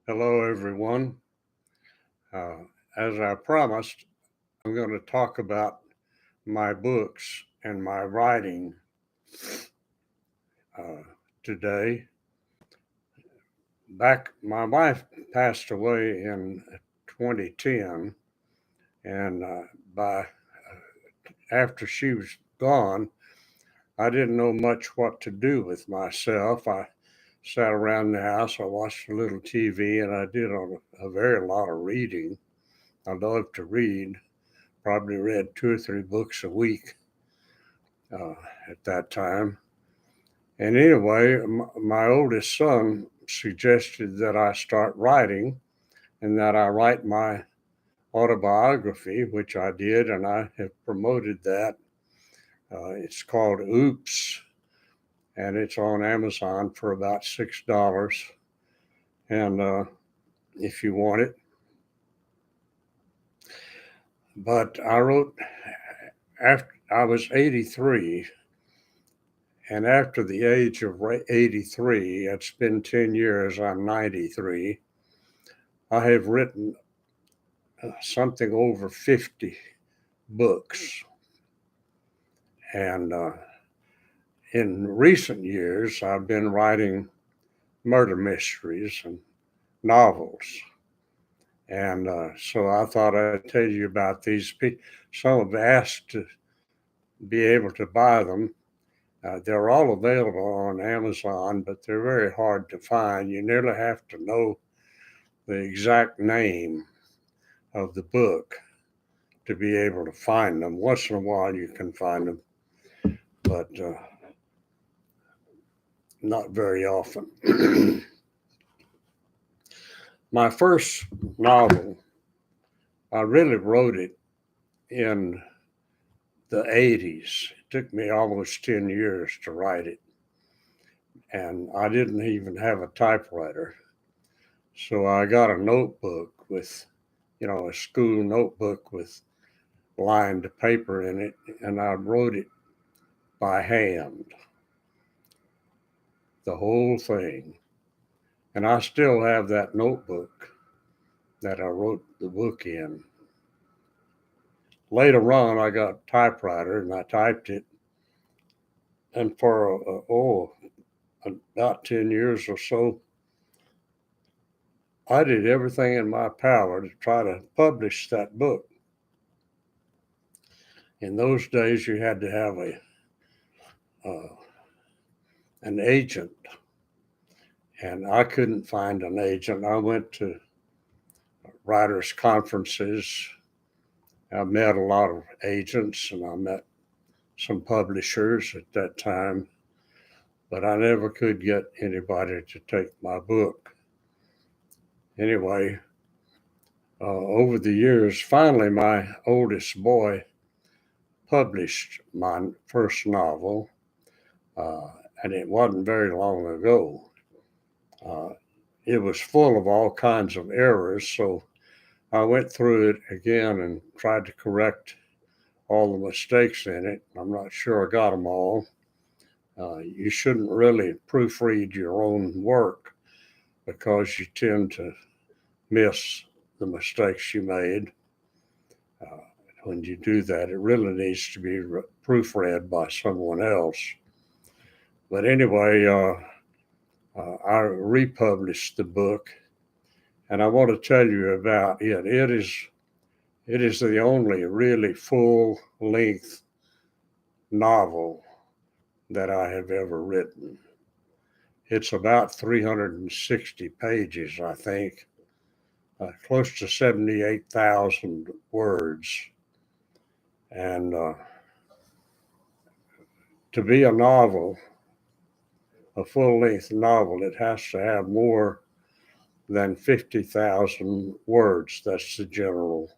Hello, everyone. Uh, as I promised, I'm going to talk about my books and my writing uh, today. My wife passed away in 2010, and by after she was gone, I didn't know much what to do with myself. I sat around the house, I watched a little TV, and I did a very lot of reading. I love to read. Probably read 2 or 3 books a week uh, at that time. And anyway, my oldest son suggested that I start writing and that I write my autobiography, which I did, and I have promoted that. It's called Oops, and it's on Amazon for about $6. And if you want it, but I wrote after I was 83. And after the age of 83, it's been 10 years, I'm 93, I have written something over 50 books. And in recent years, I've been writing murder mysteries and novels. And so I thought I'd tell you about these. Some have asked to be able to buy them. They're all available on Amazon, but they're very hard to find. You nearly have to know the exact name of the book to be able to find them. Once in a while you can find them, but not very often. My first novel, I really wrote it in the 80s. It took me almost 10 years to write it, and I didn't even have a typewriter. So I got a notebook with, a school notebook with lined paper in it, and I wrote it by hand, the whole thing. And I still have that notebook that I wrote the book in. Later on, I got a typewriter and I typed it. And for, about 10 years or so, I did everything in my power to try to publish that book. In those days, you had to have uh, an agent, and I couldn't find an agent. I went to writers' conferences. I met a lot of agents, and I met some publishers at that time, but I never could get anybody to take my book. Anyway, over the years, finally, my oldest boy published my first novel, uh, and it wasn't very long ago. Uh, it was full of all kinds of errors, so I went through it again and tried to correct all the mistakes in it. I'm not sure I got them all. You shouldn't really proofread your own work because you tend to miss the mistakes you made. Uh, when you do that, it really needs to be proofread by someone else. But anyway, I republished the book, and I want to tell you about it. It is the only really full length novel that I have ever written. It's about 360 pages, I think, close to 78,000 words. And to be a novel, a full length novel, it has to have more than 50,000 words. That's the general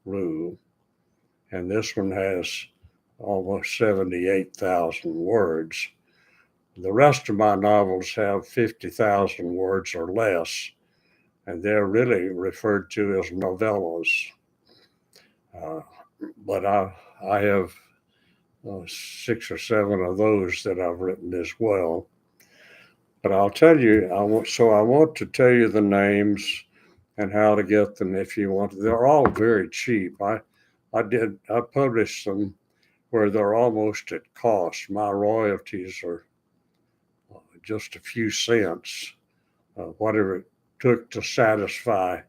rule. And this one has almost 78,000 words. The rest of my novels have 50,000 words or less, and they're really referred to as novellas. Uh, but I have 6 or 7 of those that I've written as well. But I'll tell you, I want to tell you the names and how to get them if you want. They're all very cheap. I published them where they're almost at cost. My royalties are just a few cents, whatever it took to satisfy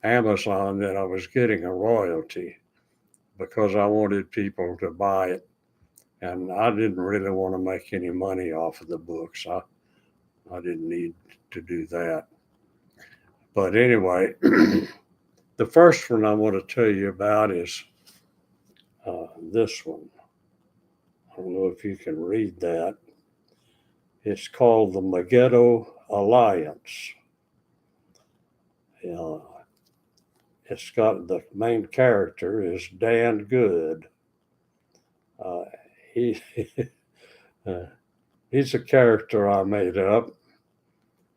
Amazon that I was getting a royalty because I wanted people to buy it. And I didn't really want to make any money off of the books. I didn't need to do that. But anyway, the first one I want to tell you about is this one. I don't know if you can read that. It's called the Megiddo Alliance. Uh, it's got the main character is Dan Good. Uh, he uh, he's a character I made up,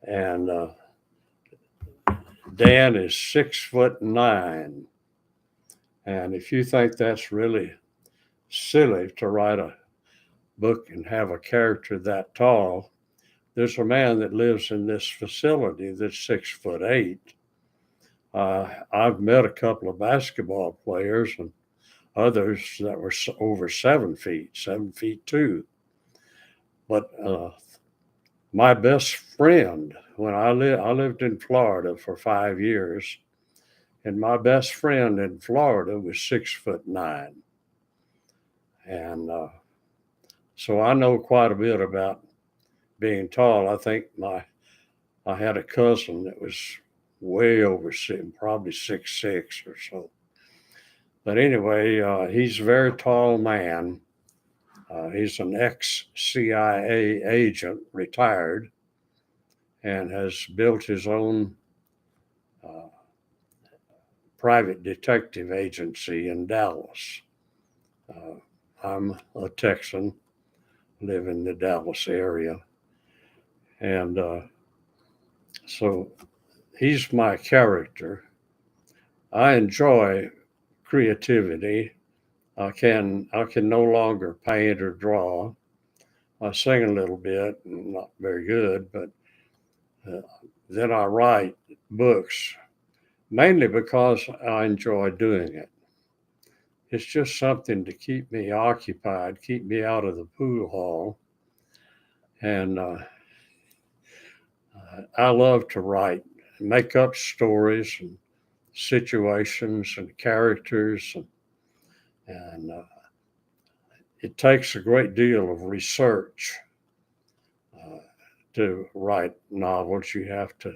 and Dan is 6'9", and if you think that's really silly to write a book and have a character that tall, there's a man that lives in this facility that's 6'8". I've met a couple of basketball players and others that were over 7 feet, 7 feet 2. But my best friend, when I lived in Florida for 5 years, and my best friend in Florida was 6'9", and so I know quite a bit about being tall. I think I had a cousin that was way over probably 6'6" or so. But anyway, he's a very tall man. He's an ex-CIA agent, retired, and has built his own uh, private detective agency in Dallas. I'm a Texan, live in the Dallas area. And so he's my character. I enjoy creativity. I can no longer paint or draw. I sing a little bit, not very good, but then I write books, mainly because I enjoy doing it. It's just something to keep me occupied, keep me out of the pool hall. And I love to write, make up stories and situations and characters. And it takes a great deal of research uh, to write novels. You have to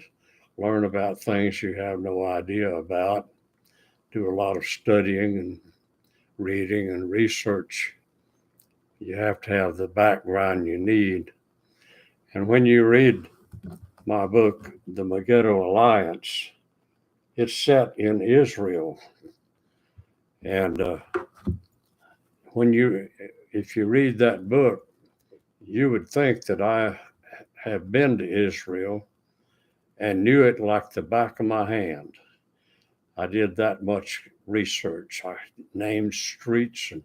learn about things you have no idea about, do a lot of studying and reading and research. You have to have the background you need. And when you read my book, The Megiddo Alliance, it's set in Israel. And if you read that book, you would think that I have been to Israel and knew it like the back of my hand. I did that much research. I named streets and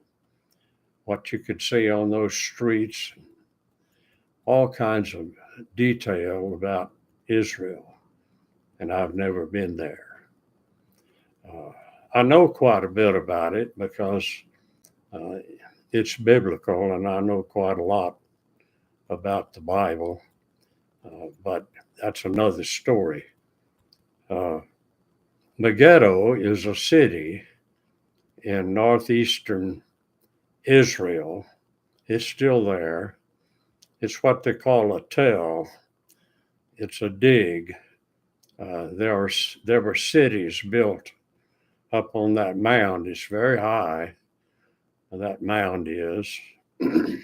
what you could see on those streets, all kinds of detail about Israel, and I've never been there. Uh, I know quite a bit about it because uh, it's biblical, and I know quite a lot about the Bible, but that's another story. Uh, Megiddo is a city in northeastern Israel. It's still there. It's what they call a tell. It's a dig. There were cities built up on that mound. It's very high. That mound is, and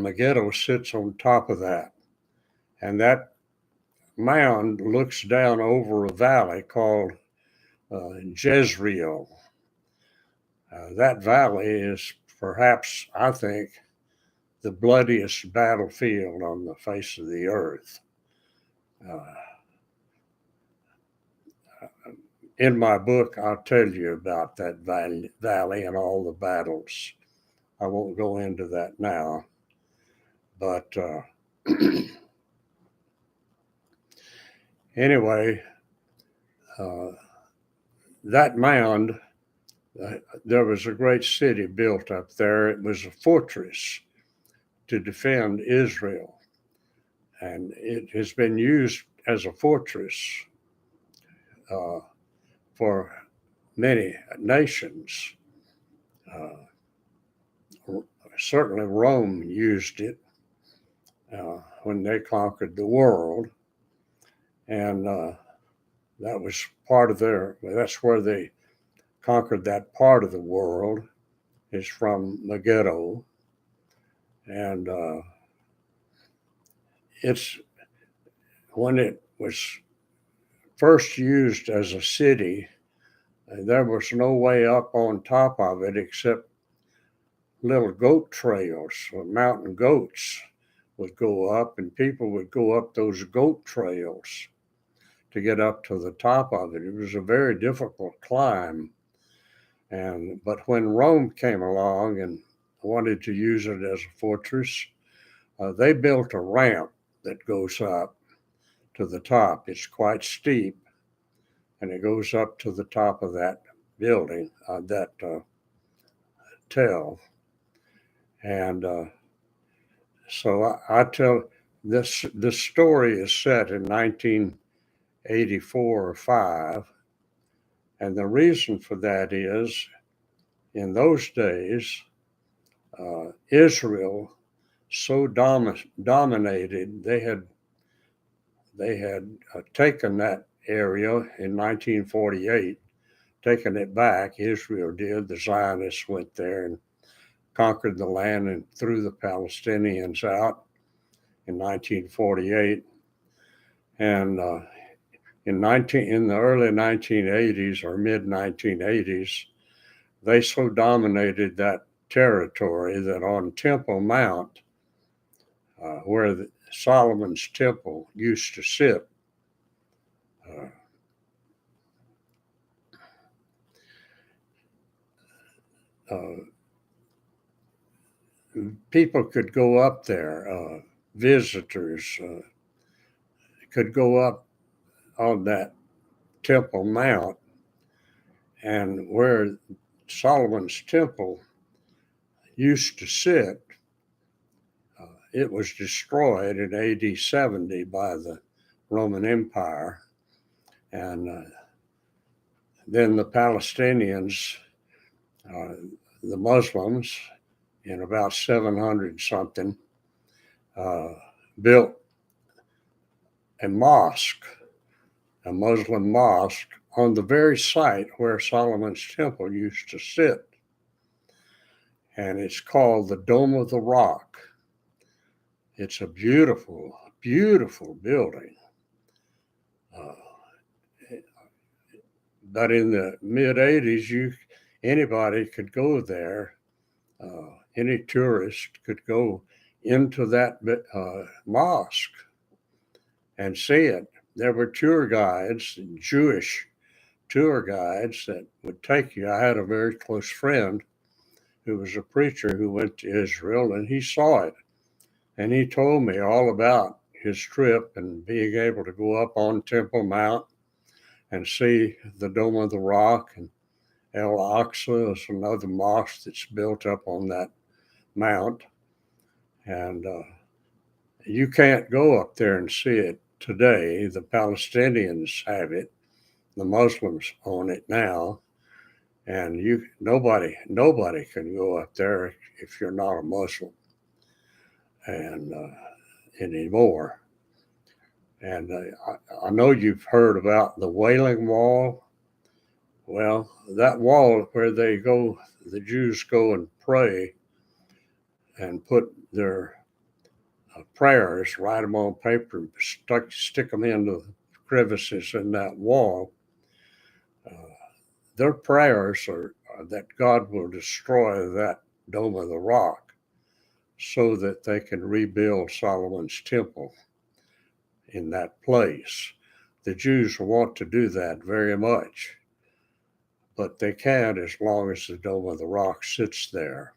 Megiddo sits on top of that. And that mound looks down over a valley called Jezreel. That valley is perhaps, I think, the bloodiest battlefield on the face of the earth. Uh, in my book, I'll tell you about that valley and all the battles. I won't go into that now, but Anyway, that mound, there was a great city built up there. It was a fortress to defend Israel, and it has been used as a fortress for many nations. Certainly, Rome used it when they conquered the world, and that was part of that's where they conquered that part of the world, is from Megiddo. And it's when it was first used as a city, there was no way up on top of it except little goat trails, or mountain goats would go up, and people would go up those goat trails to get up to the top of it. It was a very difficult climb. But when Rome came along and wanted to use it as a fortress, they built a ramp that goes up to the top. It's quite steep, and it goes up to the top of that building, that tell. And so I tell this story is set in 1984 or 5, and the reason for that is in those days Israel so dominated, they had taken that area in 1948, taken it back. Israel did. The Zionists went there and conquered the land and threw the Palestinians out in 1948. And in the early 1980s or mid 1980s, they so dominated that territory that on Temple Mount, where Solomon's temple used to sit, people could go up there, visitors could go up on that Temple Mount, and where Solomon's temple used to sit, it was destroyed in AD 70 by the Roman Empire. And then the Palestinians, the Muslims, in about 700 something, built a mosque, a Muslim mosque, on the very site where Solomon's temple used to sit. And it's called the Dome of the Rock. It's a beautiful, beautiful building. But in the mid 80s, anybody could go there. Any tourist could go into that mosque and see it. There were tour guides, Jewish tour guides, that would take you. I had a very close friend who was a preacher who went to Israel, and he saw it. And he told me all about his trip and being able to go up on Temple Mount and see the Dome of the Rock. And Al-Aqsa is another mosque that's built up on that mount. And you can't go up there and see it today. The Palestinians have it. The Muslims own it now. And nobody can go up there if you're not a Muslim, and anymore. And I know you've heard about the Wailing Wall. Well, that wall where the Jews go and pray and put their prayers, write them on paper, and stick them into the crevices in that wall. Their prayers are that God will destroy that Dome of the Rock so that they can rebuild Solomon's temple in that place. The Jews want to do that very much, but they can't as long as the Dome of the Rock sits there.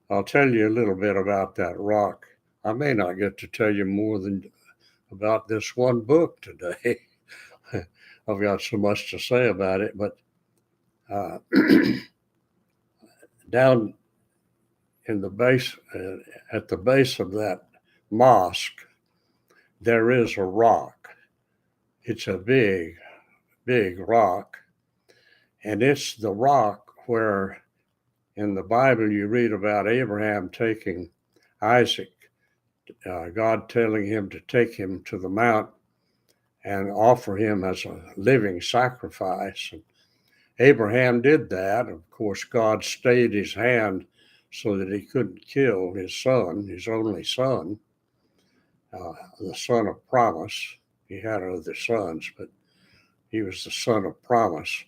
I'll tell you a little bit about that rock. I may not get to tell you more than about this one book today. I've got so much to say about it, but down in the base, at the base of that mosque, there is a rock. It's a big, big rock, and it's the rock where in the Bible you read about Abraham taking Isaac, God telling him to take him to the mount and offer him as a living sacrifice. And Abraham did that. Of course, God stayed his hand so that he couldn't kill his son, his only son, the son of promise. He had other sons, but he was the son of promise.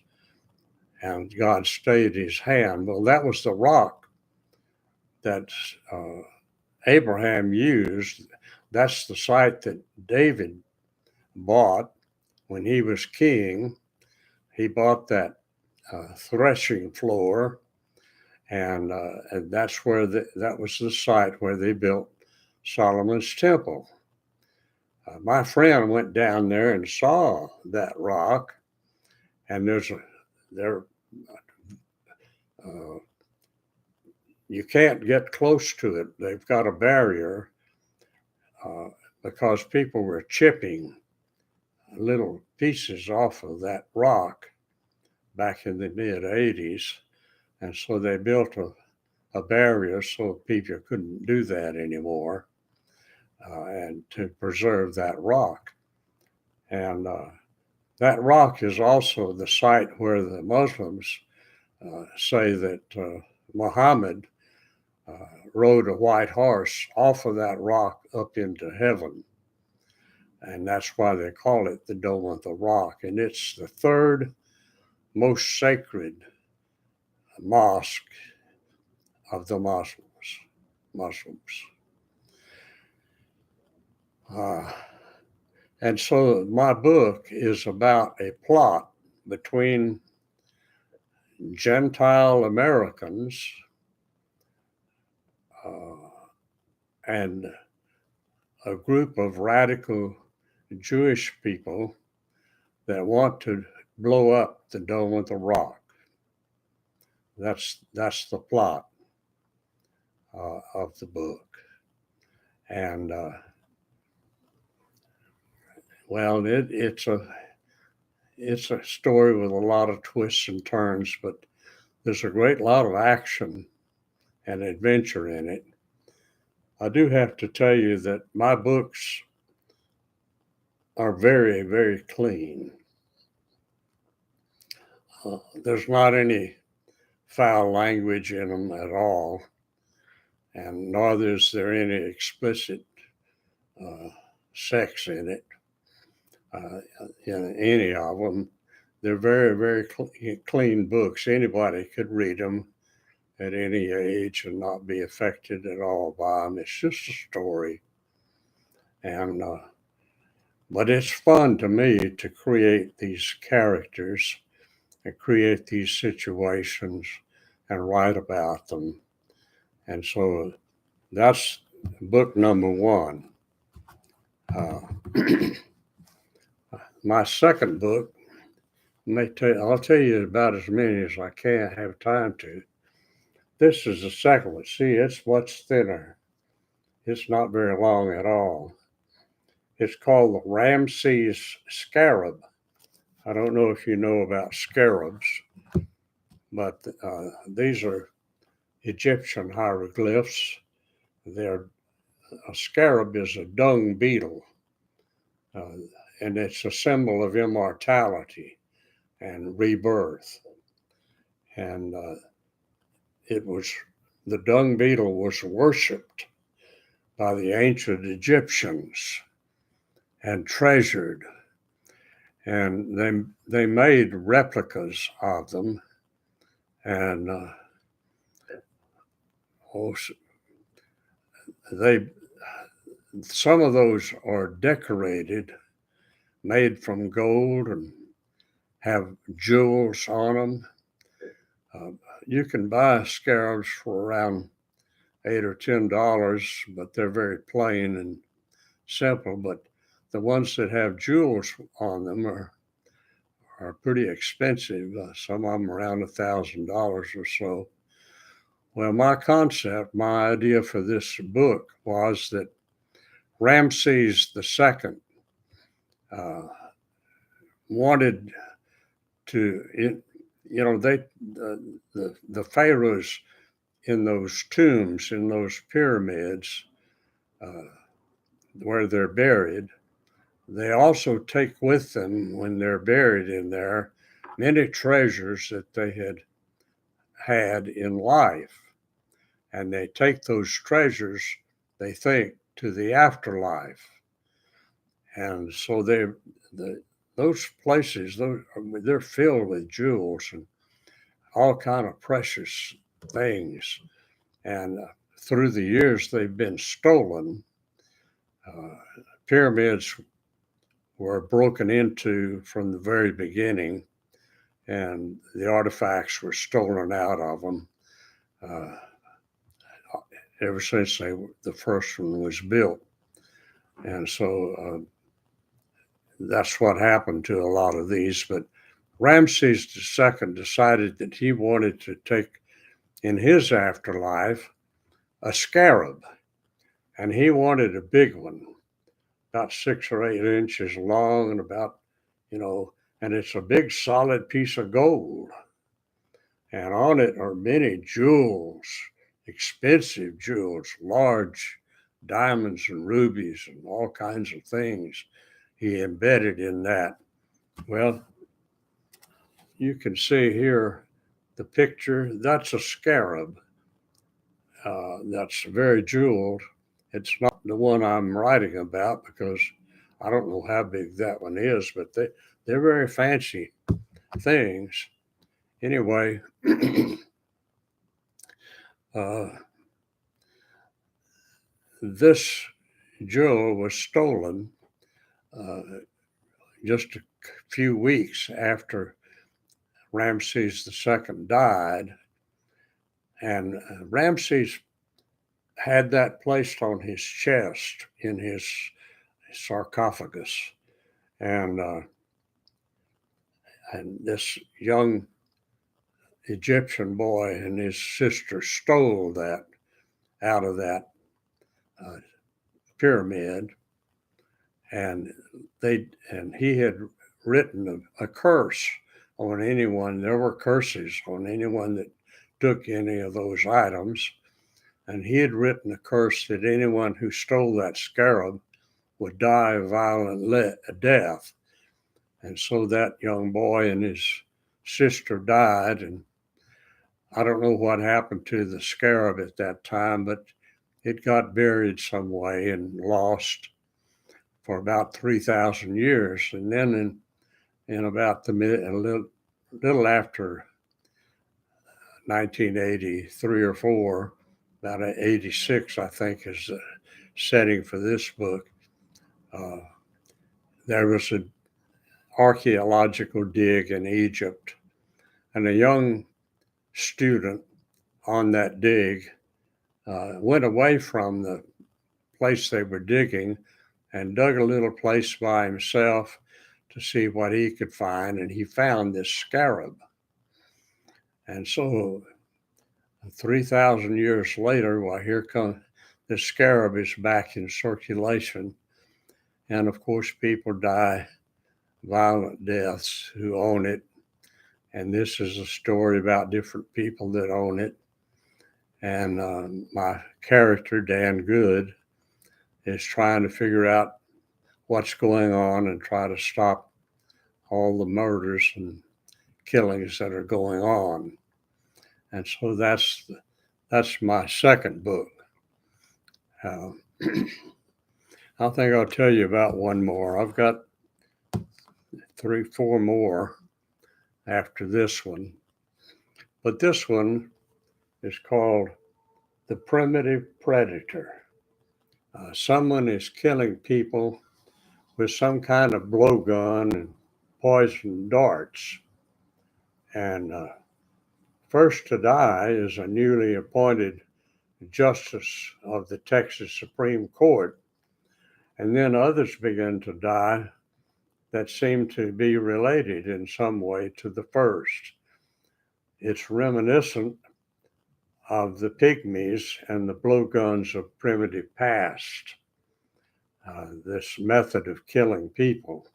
And God stayed his hand. Well, that was the rock that Abraham used. That's the site that David bought when he was king. He bought that threshing floor, and that's where that was the site where they built Solomon's temple. My friend went down there and saw that rock, and you can't get close to it. They've got a barrier because people were chipping little pieces off of that rock back in the mid 80s. And so they built a barrier so people couldn't do that anymore, and to preserve that rock. And that rock is also the site where the Muslims say that Muhammad rode a white horse off of that rock up into heaven. And that's why they call it the Dome of the Rock. And it's the third most sacred mosque of the Muslims. And so my book is about a plot between Gentile Americans and a group of radical Jewish people that want to blow up the Dome of the Rock. That's the plot of the book. And well, it's a story with a lot of twists and turns, but there's a great lot of action and adventure in it. I do have to tell you that my books are very, very clean. There's not any foul language in them at all, and nor is there any explicit sex in it. In any of them. They're very, very clean books. Anybody could read them at any age and not be affected at all by them. It's just a story. And but it's fun to me to create these characters and create these situations and write about them. And so that's book number one. My second book, I'll tell you about as many as I can have time to. This is the second one. See, it's much thinner. It's not very long at all. It's called the Ramses Scarab. I don't know if you know about scarabs, but these are Egyptian hieroglyphs. A scarab is a dung beetle, and it's a symbol of immortality and rebirth. And the dung beetle was worshipped by the ancient Egyptians and treasured. And they made replicas of them. And some of those are decorated, made from gold and have jewels on them. You can buy scarabs for around $8 or $10, but they're very plain and simple. But the ones that have jewels on them are pretty expensive. Some of them around $1,000 or so. Well, my concept, my idea for this book was that Ramses II wanted to, the pharaohs in those tombs, in those pyramids, where they're buried, they also take with them, when they're buried in there, many treasures that they had in life. And they take those treasures, they think, to the afterlife. And so those places, they're filled with jewels and all kind of precious things. And through the years, they've been stolen. Pyramids were broken into from the very beginning, and the artifacts were stolen out of them ever since the first one was built. And so that's what happened to a lot of these. But Ramses II decided that he wanted to take in his afterlife a scarab, and he wanted a big one, about 6 or 8 inches long and about, and it's a big solid piece of gold. And on it are many jewels, expensive jewels, large diamonds and rubies and all kinds of things he embedded in that. Well, you can see here the picture. That's a scarab. That's very jeweled. It's not the one I'm writing about because I don't know how big that one is, but they're very fancy things. Anyway, this jewel was stolen just a few weeks after Ramses II died. And Ramses had that placed on his chest in his sarcophagus. And this young Egyptian boy and his sister stole that out of that pyramid, and he had written a curse on anyone. There were curses on anyone that took any of those items, and he had written a curse that anyone who stole that scarab would die a violent death. And so that young boy and his sister died, and I don't know what happened to the scarab at that time, but it got buried some way and lost for about 3,000 years. And then in about a little after 1983 or 4, about 86, I think, is the setting for this book. There was an archaeological dig in Egypt, and a young student on that dig went away from the place they were digging and dug a little place by himself to see what he could find, and he found this scarab. And so 3,000 years later, well, here comes the scarab is back in circulation. And of course, people die violent deaths who own it. And this is a story about different people that own it. And my character, Dan Good, is trying to figure out what's going on and try to stop all the murders and killings that are going on. And so that's my second book. I think I'll tell you about one more. I've got 3, 4 more after this one. But this one is called The Primitive Predator. Someone is killing people with some kind of blowgun and poison darts. And first to die is a newly appointed justice of the Texas Supreme Court. And then others began to die that seemed to be related in some way to the first. It's reminiscent of the pygmies and the blowguns of primitive past, this method of killing people.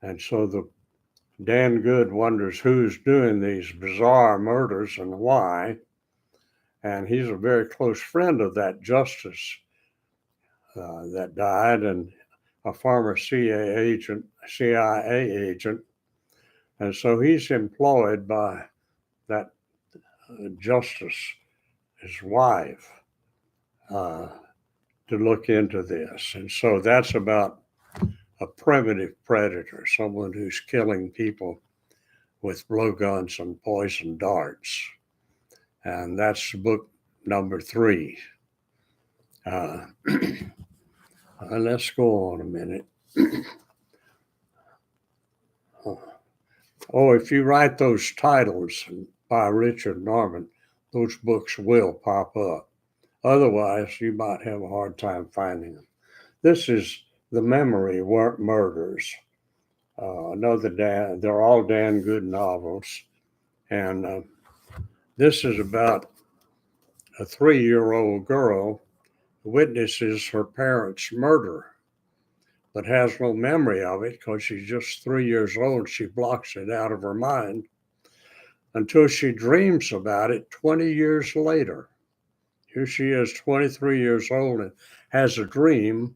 And so the Dan Good wonders who's doing these bizarre murders and why. And he's a very close friend of that justice that died, and a former CIA agent. And so he's employed by that justice, his wife, to look into this. And so that's about a primitive predator, someone who's killing people with blowguns and poison darts. And that's book number 3. Let's go on a minute. Oh, if you write those titles by Richard Norman, those books will pop up. Otherwise, you might have a hard time finding them. This is The Memory Murders. They're all Dan Good novels. And this is about a 3-year-old girl who witnesses her parents' murder, but has no memory of it because she's just 3 years old. She blocks it out of her mind until she dreams about it 20 years later. Here she is, 23 years old, and has a dream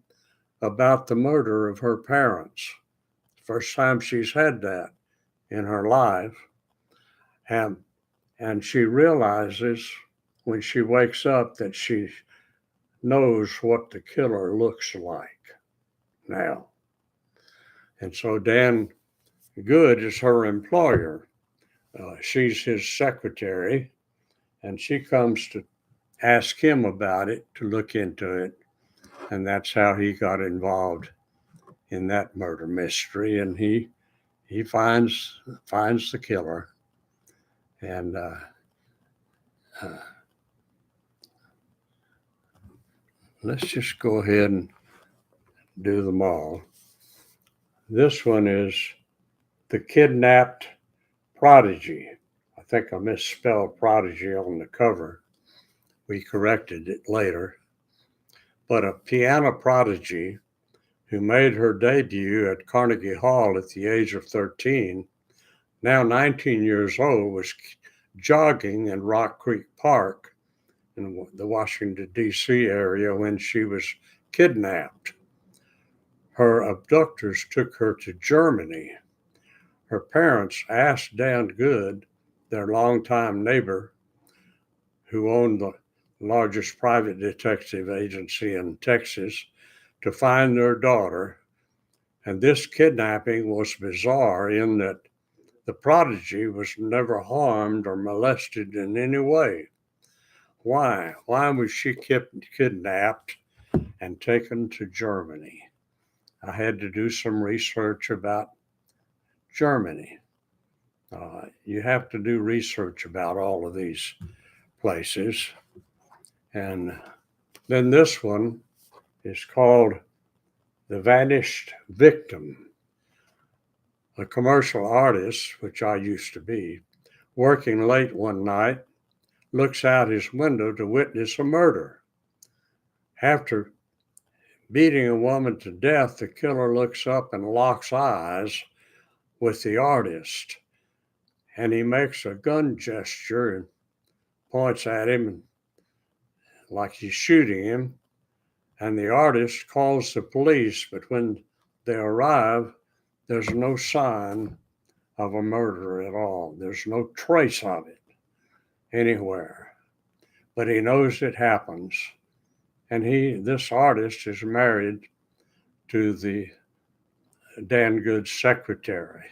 about the murder of her parents. First time she's had that in her life. And she realizes when she wakes up that she knows what the killer looks like now. And so Dan Good is her employer. She's his secretary, and she comes to ask him about it, to look into it. And that's how he got involved in that murder mystery. And he finds the killer. And let's just go ahead and do them all. This one is The Kidnapped Prodgy. I think I misspelled prodigy on the cover. We corrected it later. But a piano prodigy who made her debut at Carnegie Hall at the age of 13, now 19 years old, was jogging in Rock Creek Park in the Washington, D.C. area when she was kidnapped. Her abductors took her to Germany. Her parents asked Dan Good, their longtime neighbor, who owned the largest private detective agency in Texas, to find their daughter. And this kidnapping was bizarre in that the prodigy was never harmed or molested in any way. Why? Why was she kidnapped and taken to Germany? I had to do some research about Germany. You have to do research about all of these places. And then this one is called The Vanished Victim. A commercial artist, which I used to be, working late one night, looks out his window to witness a murder. After beating a woman to death, the killer looks up and locks eyes with the artist. And he makes a gun gesture and points at him like he's shooting him. And the artist calls the police, but when they arrive, there's no sign of a murder at all. There's no trace of it anywhere. But he knows it happens. And this artist is married to the Dan Good's secretary.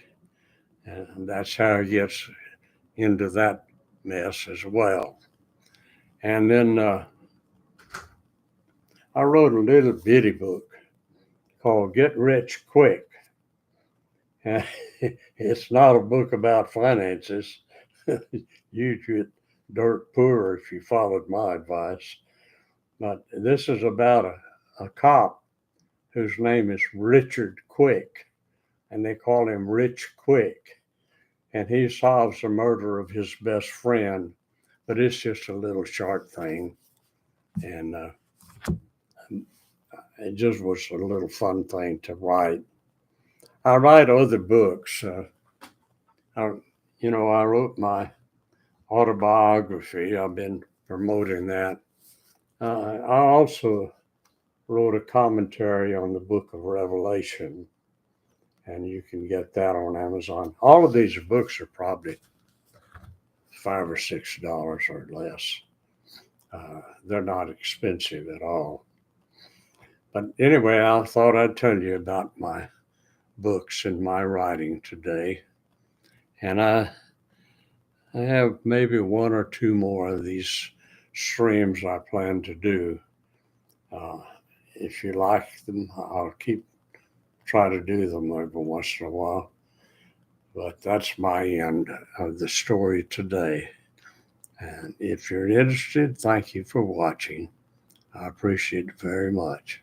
And that's how he gets into that mess as well. And then I wrote a little bitty book called Get Rich Quick. It's not a book about finances. You'd get dirt poor if you followed my advice. But this is about a cop whose name is Richard Quick, and they call him Rich Quick. And he solves the murder of his best friend, but it's just a little short thing. And it just was a little fun thing to write. I write other books. I wrote my autobiography. I've been promoting that. I also wrote a commentary on the book of Revelation, and you can get that on Amazon. All of these books are probably $5 or $6 or less. They're not expensive at all. But anyway, I thought I'd tell you about my books and my writing today. And I have maybe one or two more of these streams I plan to do. If you like them, I'll try to do them every once in a while. But that's my end of the story today. And if you're interested, thank you for watching. I appreciate it very much.